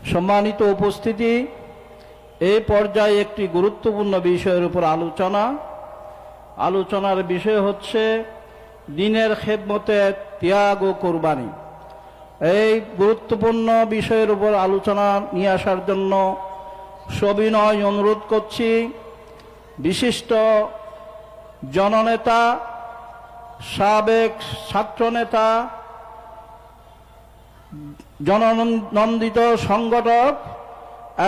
সম্মানিত উপস্থিতি, এই পর্যায়ে একটি গুরুত্বপূর্ণ বিষয়ের উপর আলোচনার বিষয় হচ্ছে দ্বীনের খেদমতে ত্যাগ ও কোরবানি। এই গুরুত্বপূর্ণ বিষয়ের উপর আলোচনা নিয়ে আসার জন্য সবিনয় অনুরোধ করছি বিশিষ্ট জননেতা, সাবেক ছাত্রনেতা, জননন্দিত সংগঠক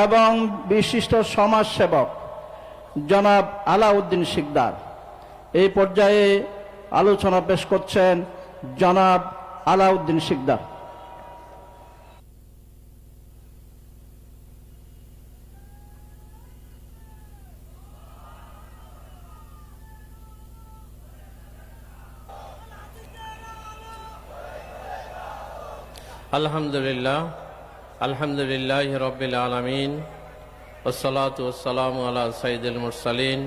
এবং বিশিষ্ট সমাজসেবক জনাব আলাউদ্দিন শিকদার। এই পর্যায়ে আলোচনা পেশ করছেন জনাব আলাউদ্দিন শিকদার। আলহামদুলিল্লাহ রাব্বিল আলামিন, ওয়াসসালাতু ওয়াসসালামু আলা সাইয়্যিদিল মুরসালিন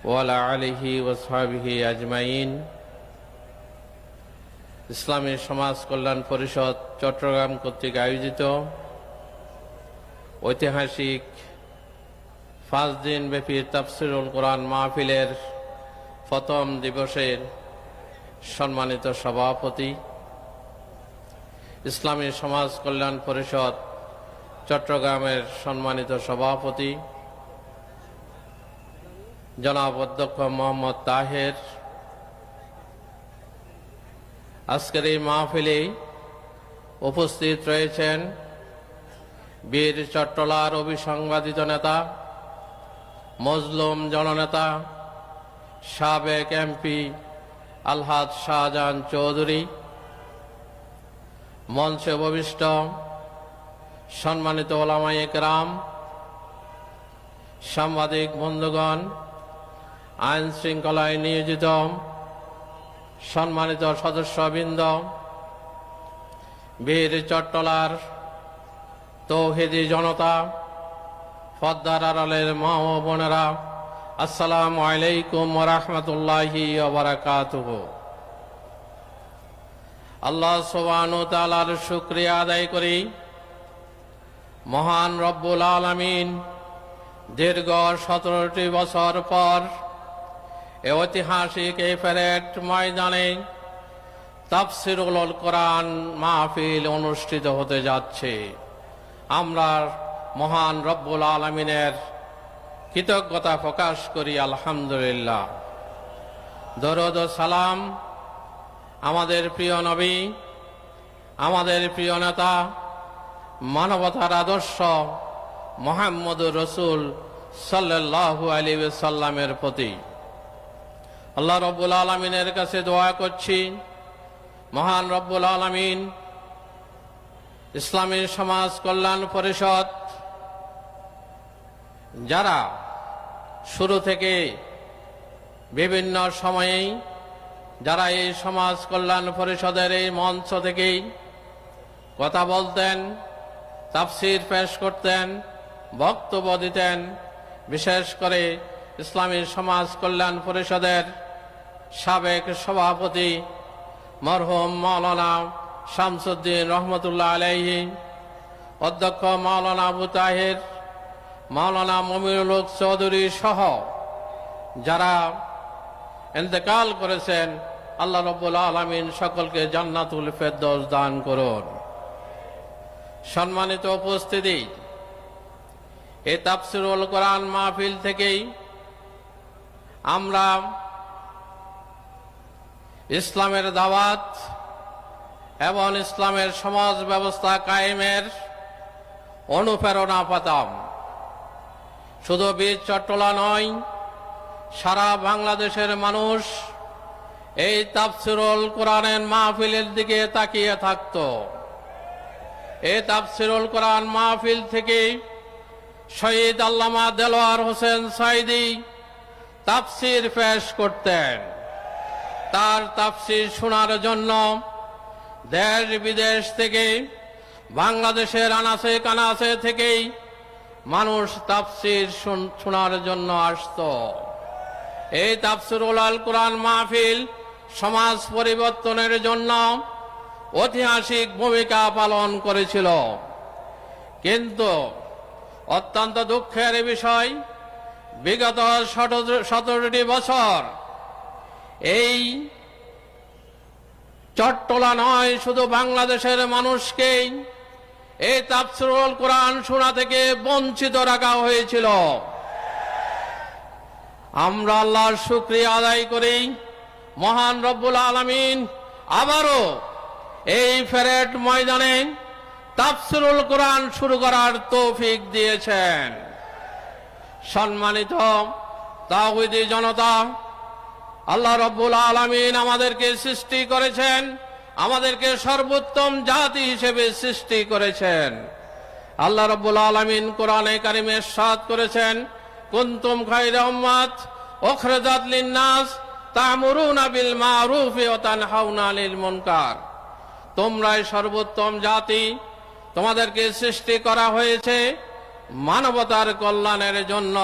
ওয়া আলা আলিহি ওয়া সাহবিহি আজমাইন। ইসলামী সমাজ কল্যাণ পরিষদ চট্টগ্রাম কর্তৃক আয়োজিত ঐতিহাসিক 5 দিন ব্যাপী তাফসীরুল কোরআন মাহফিলের প্রথম দিবসের সম্মানিত সভাপতি, ইসলামী সমাজ কল্যাণ পরিষদ চট্টগ্রামের সম্মানিত সভাপতি জনাব অধ্যক্ষ মোহাম্মদ তাহের, আজকের এই মাহফিলে উপস্থিত রয়েছেন বীর চট্টলার অবিসংবাদিত নেতা, মজলুম জননেতা, সাবেক এমপি আলহাজ শাহজাহান চৌধুরী, মঞ্চে উপবিষ্ট সম্মানিত ওলামায়ে কেরাম, সাংবাদিক বন্ধুগণ, আইন শৃঙ্খলায় নিয়োজিত সম্মানিত সদস্যবৃন্দ, বীর চট্টলার তৌহিদি জনতা, পদ্মার আড়ালের মা ও বোনেরা, আসসালামু আলাইকুম ওয়া রাহমাতুল্লাহি ওয়া বারাকাতুহু। আল্লাহ সুবহানাহু ওয়া তাআলার শুকরিয়া আদায় করি। মহান রব্বুল আলামিন দীর্ঘ 17টি বছর পর এই ঐতিহাসিক এই প্যারেড ময়দানে তাফসীরুল কোরআন মাহফিল অনুষ্ঠিত হতে যাচ্ছে। আমরা মহান রব্বুল আলামিনের কৃতজ্ঞতা প্রকাশ করি, আলহামদুলিল্লাহ। দরুদ ও সালাম আমাদের প্রিয় নবী, আমাদের প্রিয় নেতা, মানবতার আদর্শ মুহাম্মদুর রাসূল সাল্লাল্লাহু আলাইহি ওয়াসাল্লামের প্রতি। আল্লাহ রাব্বুল আলামিনের কাছে দোয়া করছি, মহান রব্বুল আলামিন ইসলামী সমাজ কল্যাণ পরিষদ যারা শুরু থেকে বিভিন্ন সময়েই যারা এই সমাজ কল্যাণ পরিষদের এই মঞ্চ থেকেই কথা বলতেন, তাফসীর পেশ করতেন, বক্তব্য দিতেন, বিশেষ করে ইসলামী সমাজ কল্যাণ পরিষদের সাবেক সভাপতি মরহুম মাওলানা শামসুদ্দিন রহমতুল্লাহ আলাইহি, অধ্যক্ষ মাওলানা আবু তাহের, মাওলানা মুমিনুল হক চৌধুরী সহ যারা ইন্তেকাল করেছেন, আল্লাহ রাব্বুল আলামিন সকলকে জান্নাতুল ফেরদৌস দান করুন। সম্মানিত উপস্থিতি, এই তাফসীরুল কোরআন মাহফিল থেকেই আমরা ইসলামের দাওয়াত এবং ইসলামের সমাজ ব্যবস্থা কায়েমের অনুপ্রেরণা পেতাম। শুধু বীর চট্টলা নয়, সারা বাংলাদেশের মানুষ এই তাফসীরুল কোরআনের মাহফিলের দিকে তাকিয়ে থাকত। এই তাফসীরুল কোরআন মাহফিল থেকে শহীদ আল্লামা দেলোয়ার হোসেন সাঈদী তাফসীর পেশ করতেন। তার তাফসীর শোনার জন্য দেশ বিদেশ থেকে, বাংলাদেশের আনাচে কানাচে থেকেই মানুষ তাফসীর শোনার জন্য আসত। এই তাফসীরুল কোরআন মাহফিল সমাজ পরিবর্তনের জন্য ঐতিহাসিক ভূমিকা পালন করেছিল। কিন্তু অত্যন্ত দুঃখের বিষয়, বিগত 17টি বছর এই চট্টলা নয়, শুধু বাংলাদেশের মানুষকেই এই তাফসীরুল কোরআন শোনা থেকে বঞ্চিত রাখা হয়েছিল। আমরা আল্লাহর শুকরিয়া আদায় করি, মহান রব্বুল আলামিন আবারও এই প্যারেড ময়দানে তাফসীরুল কোরআন শুরু করার তৌফিক দিয়েছেন। সম্মানিত তাওহীদি জনতা, আল্লাহ রব্বুল আলামিন আমাদেরকে সৃষ্টি করেছেন, আমাদেরকে সর্বোত্তম জাতি হিসেবে সৃষ্টি করেছেন। আল্লাহ রব্বুল আলামিন কোরআনে কারিমে ইরশাদ করেছেন, কুনতুম খায়রা উম্মাত উখরিজাত লিন-নাস তা'মুরুনা বিল মা'রুফি ওয়া তানহাউনা আনিল মুনকার। তোমরাই সর্বোত্তম জাতি, তোমাদেরকে সৃষ্টি করা হয়েছে মানবতার কল্যাণের জন্য।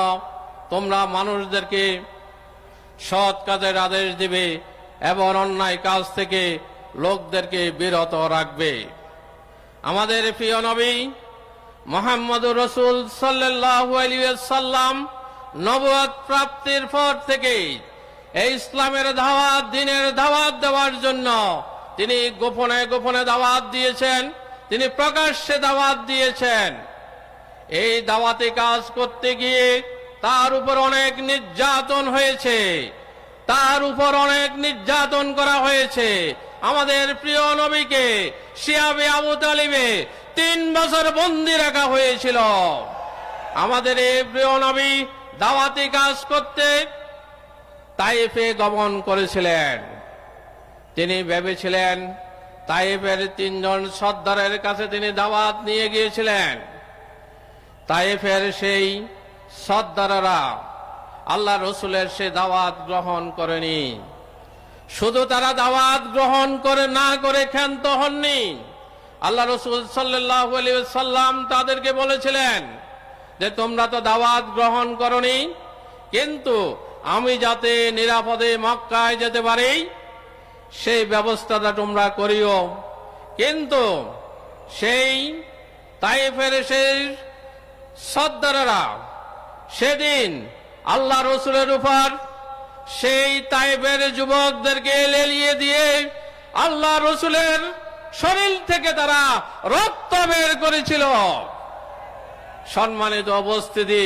তোমরা মানুষদেরকে সৎ কাজের আদেশ দিবে এবং অন্যায় কাজ থেকে লোকদেরকে বিরত রাখবে। আমাদের প্রিয় নবী মুহাম্মদুর রাসূল সাল্লাল্লাহু আলাইহি ওয়াসাল্লাম নবুয়ত প্রাপ্তির পর থেকে এই ইসলামের দাওয়াত, দ্বীনের দাওয়াত দেওয়ার জন্য তিনি গোপনে গোপনে দাওয়াত দিয়েছেন, তিনি প্রকাশ্যে দাওয়াত দিয়েছেন। এই দাওয়াতি কাজ করতে গিয়ে তার উপর অনেক নির্যাতন হয়েছে, তার উপর অনেক নির্যাতন করা হয়েছে। আমাদের প্রিয় নবীকে শিয়াবে আবু তালিবে 3 বছর বন্দী রাখা হয়েছিল। আমাদের এই প্রিয় নবী দাওয়াতি কাজ করতে তায়েফে গমন করেছিলেন। তিনি ভেবেছিলেন তায়েফের 3 জন সর্দারের কাছে তিনি দাওয়াত নিয়ে গিয়েছিলেন। তায়েফের সেই সর্দাররা আল্লাহ রসুলের সে দাওয়াত গ্রহণ করেনি। শুধু তারা দাওয়াত গ্রহণ করে না করে ক্ষান্ত হননি, আল্লাহ রসুল সাল্লাল্লাহু আলাইহি ওয়াসাল্লাম তাদেরকে বলেছিলেন যে তোমরা তো দাওয়াত গ্রহণ করনি, কিন্তু আমি যাতে নিরাপদে মক্কায় যেতে পারি সেই ব্যবস্থাটা তোমরা করিও। কিন্তু সেই তায়েফের সেই সর্দারেরা সেদিন আল্লাহ রসুলের উপর সেই তায়েফের যুবকদেরকে লেলিয়ে দিয়ে আল্লাহ রসুলের শরীর থেকে তারা রক্ত বের করেছিল। সম্মানিত উপস্থিতি,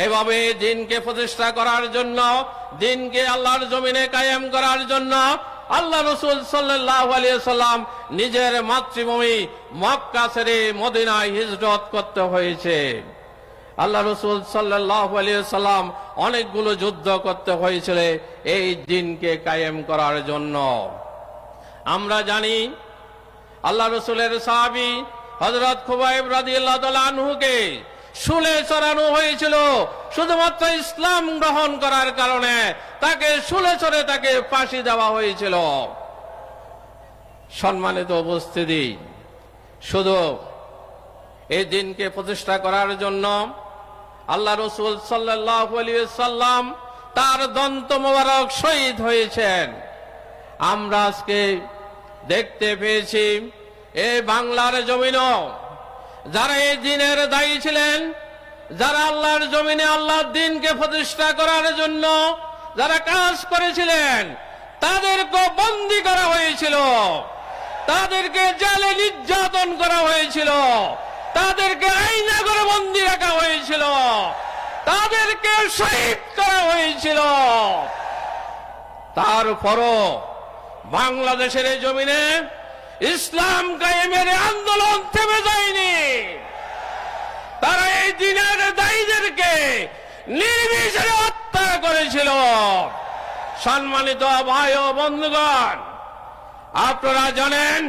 এভাবে দিনকে প্রতিষ্ঠা করার জন্য, দিনকে আল্লাহর জমিনে কায়েম করার জন্য আল্লাহ রসুল সাল্লাল্লাহু আলাইহি ওয়াসাল্লাম নিজের মাতৃভূমি মক্কা ছেড়ে মদিনায় হিজরত করতে হয়েছে। আল্লাহ রসুল সাল্লাল্লাহু আলাইহি ওয়াসাল্লাম অনেকগুলো যুদ্ধ করতে হয়েছিল এই দিনকে কায়েম করার জন্য। আমরা জানি আল্লাহ রসুলের সাহাবী হযরত খুবাইব রাদিয়াল্লাহু তাআলা আনহুকে শুলে চড়ানো হয়েছিল শুধুমাত্র ইসলাম গ্রহণ করার কারণে। তাকে শুলে চড়ে তাকে ফাঁসি দেওয়া হয়েছিল। সম্মানিত উপস্থিতি, শুধু এই দিনকে প্রতিষ্ঠা করার জন্য আল্লাহ রসুল সাল্লাল্লাহু আলাইহি ওয়াসাল্লাম তার দন্ত মোবারক শহীদ হয়েছেন। আমরা আজকে দেখতে পেয়েছি এই বাংলার জমিনও যারা এই দিনের দায়ী ছিলেন, যারা আল্লাহর জমিনে আল্লাহর দিনকে প্রতিষ্ঠা করার জন্য যারা কাজ করেছিলেন, তাদেরকে বন্দী করা হয়েছিল, তাদেরকে জেলে নির্যাতন করা হয়েছিল, তাদেরকে আইনা করে বন্দী রাখা হয়েছিল, তাদেরকে শহীদ করা হয়েছিল। তারপরও বাংলাদেশের এই জমিনে ইসলাম কায়েমের আন্দোলন থেমে যায়নি। তারা এই দিনের দায়ীদেরকে নির্বিচারে হত্যা করেছিল। সম্মানিত ভাই ও বন্ধুগণ, আপনারা জানেন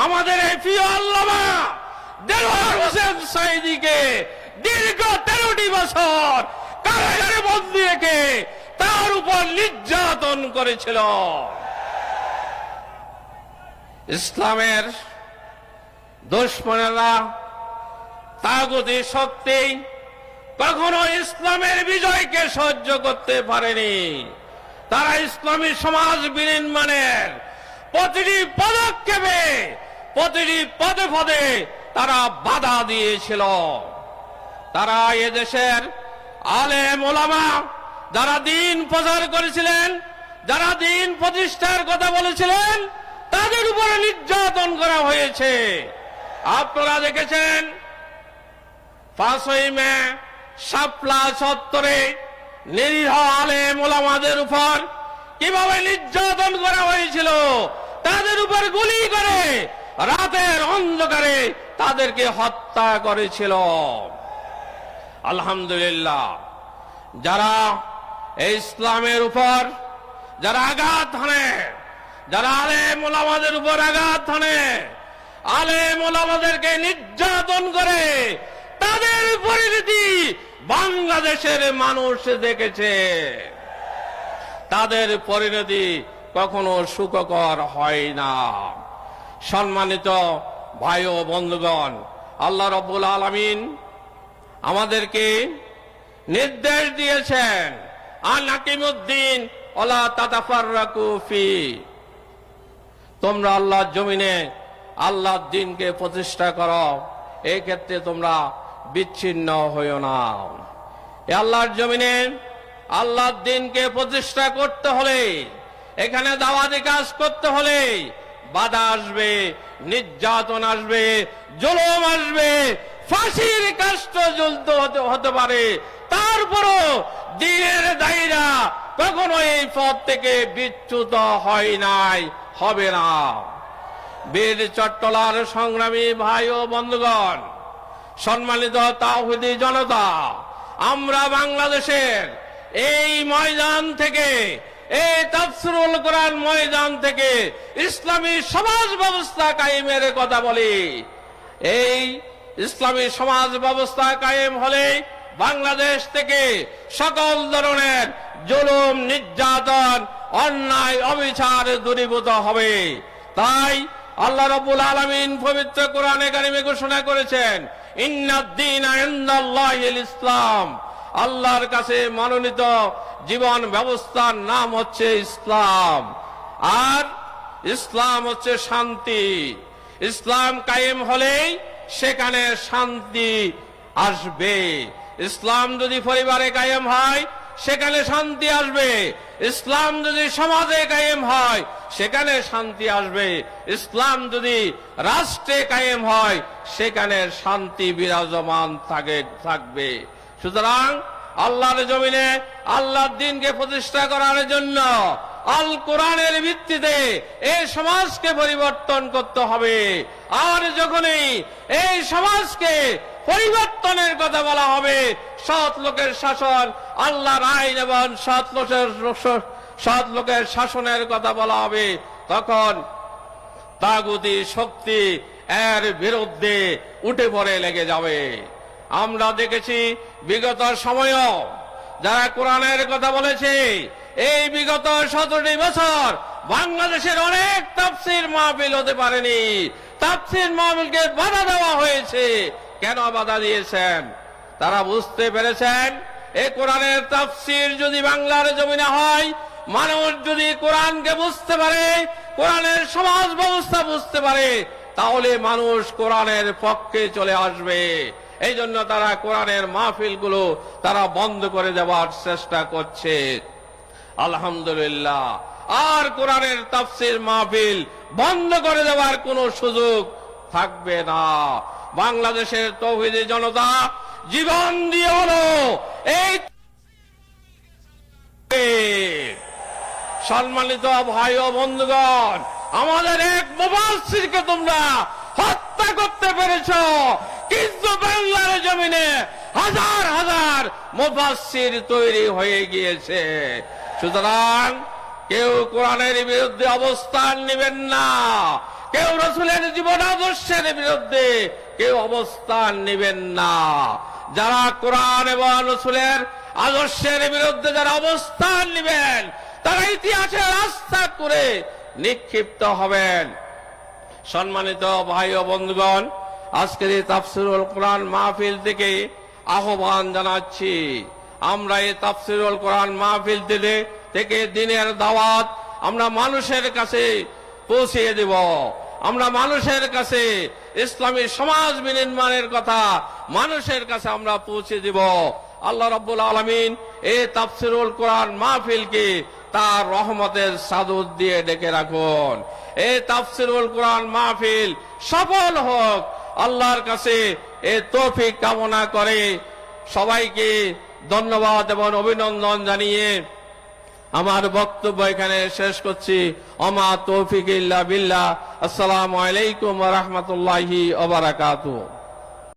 আমাদের এই প্রিয় আল্লামা দেলোয়ার হোসেন সাঈদীকে দীর্ঘ 13টি বছর কারাগারে বন্দী রেখে তার উপর নির্যাতন করেছিল। ইসলামের দুশমনেরা, তাগুতি শক্তি কখনো ইসলামের বিজয়কে সহ্য করতে পারেনি। তারা ইসলামী সমাজ বিনির্মাণের প্রতিটি পদক্ষেপে, প্রতিটি পদে পদে তারা বাধা দিয়েছিল। তারা এদেশের আলেম ওলামা যারা দিন প্রচার করেছিলেন, যারা দিন প্রতিষ্ঠার কথা বলেছিলেন, তাদের উপরে নির্যাতন করা হয়েছে। আপনারা দেখেছেন 5ই মে শাপলা চত্বরে নিরীহ আলেম ওলামাদের উপর কিভাবে নির্যাতন করা হয়েছিল। তাদের উপর গুলি করে রাতের অন্ধকারে তাদেরকে হত্যা করেছিল। আলহামদুলিল্লাহ, যারা এই ইসলামের উপর যারা আঘাত হানে, যারা আলেম ওলামাদের উপর আঘাত হানে, আলেম ওলামাদেরকে নির্যাতন করে, তাদের পরিণতি বাংলাদেশের মানুষ দেখেছে। তাদের পরিণতি কখনো সুখকর হয় না। সম্মানিত ভাই ও বন্ধুগণ, আল্লাহ রাব্বুল আলামিন আমাদেরকে নির্দেশ দিয়েছেন, আন আকিমুদ্দিন ওয়ালা তাতাফাররাকু ফি, তোমরা আল্লাহর জমিনে আল্লাহর দ্বীনকে প্রতিষ্ঠা করো, এই ক্ষেত্রে তোমরা বিচ্ছিন্ন হইও না। এই আল্লাহর জমিনে আল্লাহর দ্বীনকে প্রতিষ্ঠা করতে হলে, এখানে দাওয়াতি কাজ করতে হলে বাধা আসবে, নির্যাতন আসবে, জুলুম আসবে, ফাঁসির কাষ্ট জ্বলতে হতে পারে। তারপরও দ্বীনের দায়ীরা কখনো এই পথ থেকে বিচ্যুত হয় নাই, হবে না। বীর চট্টলার সংগ্রামী ভাই ও বন্ধুগণ, সম্মানিত তাওহীদি জনতা, আমরা বাংলাদেশের এই ময়দান থেকে, এই তাফসীরুল কোরআন ময়দান থেকে ইসলামী সমাজ ব্যবস্থা কায়েমের কথা বলি। এই ইসলামী সমাজ ব্যবস্থা কায়েম হলে বাংলাদেশ থেকে সকল ধরনের জুলুম, নির্যাতন, অন্যায়, অবিচার দূরীভূত হবে। তাই আল্লাহ রাব্বুল আলামিন পবিত্র কোরআনে কারিমে ঘোষণা করেছেন, ইন্নাদ-দীনা ইনদাল্লাহিল ইসলাম, আল্লাহর কাছে মনোনীত জীবন ব্যবস্থার নাম হচ্ছে ইসলাম। আর ইসলাম হচ্ছে শান্তি। ইসলাম কায়েম হলেই সেখানে শান্তি আসবে। ইসলাম যদি পরিবারে কায়েম হয়, সেখানে শান্তি আসবে। ইসলাম যদি সমাজে কায়েম হয়, সেখানে শান্তি আসবে। ইসলাম যদি রাষ্ট্রে কায়েম হয়, সেখানে শান্তি বিরাজমান থাকবে। সুতরাং আল্লাহর জমিনে আল্লাহর দ্বীনকে প্রতিষ্ঠা করার জন্য আল কোরআনের ভিত্তিতে এই সমাজকে পরিবর্তন করতে হবে। আর যখনই এই সমাজকে পরিবর্তনের কথা বলা হবে, সৎ লোকের শাসন, আল্লাহর আইন এবং সৎ লোকের শাসনের কথা বলা হবে, তখন তাগুতি শক্তি এর বিরুদ্ধে উঠে পড়ে লেগে যাবে। আমরা দেখেছি বিগত সময়ও যারা কোরআনের কথা বলেছে, এই বিগত 17টি বছর বাংলাদেশের অনেক তাফসীর মাহফিল হতে পারেনি। তাফসীর মাহফিলকে বাধা দেওয়া হয়েছে। কেন বাধা দিয়েছেন? তারা বুঝতে পেরেছেন, এই কোরআনের তাফসীর যদি বাংলার জমিনে হয়, মানুষ যদি কোরআনকে বুঝতে পারে, কোরআনের সমাজ ব্যবস্থা বুঝতে পারে, তাহলে মানুষ কোরআনের পক্ষে চলে আসবে। এই জন্য তারা কোরআনের মাহফিলগুলো তারা বন্ধ করে দেওয়ার চেষ্টা করছে। আলহামদুলিল্লাহ, আর কোরআনের তাফসীর মাহফিল বন্ধ করে দেওয়ার কোনো সুযোগ থাকবে না। বাংলাদেশের তাওহীদি জনতা জীবন দিয়ে হলো এই সম্মানিত ভাই ও বন্ধুগণ, আমাদের এক মুফাসসিরকে তোমরা হত্যা করতে পেরেছো, কিন্তু বাংলার জমিনে হাজার হাজার মুফাসসির তৈরি হয়ে গিয়েছে। সুতরাং কেউ কোরআনের বিরুদ্ধে অবস্থান নেবেন না, কেউ রাসূলের জীবন আদর্শের বিরুদ্ধে কেউ অবস্থান নেবেন না। যারা কোরআন এবং রাসূলের আদর্শের বিরুদ্ধে যারা অবস্থান নেবেন, তারা ইতিহাসে রাস্তা করে নিক্ষিপ্ত হবেন। সম্মানিত ভাই ও বন্ধুগণ, আজকের এই তাফসীরুল কোরআন মাহফিল থেকে আহ্বান জানাচ্ছি, আমরা এই তাফসীরুল কোরআন মাহফিল থেকে দ্বীনের দাওয়াত আমরা মানুষের কাছে পৌঁছিয়ে দেব। আমরা মানুষের কাছে ইসলামী সমাজ বিনির্মাণের কথা মানুষের কাছে আমরা পৌঁছে দিব। আল্লাহ রাব্বুল আলামিন এই তাফসীরুল কোরআন মাহফিলকে তার রহমতের সাদুদ দিয়ে ডেকে রাখুন। এই তাফসীরুল কোরআন মাহফিল সফল হোক, আল্লাহর কাছে এই তৌফিক কামনা করে সবাইকে ধন্যবাদ এবং অভিনন্দন জানিয়ে আমার বক্তব্য এখানে শেষ করছি। ওমা তৌফিক ইল্লা বিল্লাহ। আসসালামু আলাইকুম ওয়া রাহমাতুল্লাহি ওয়া বারাকাতুহু।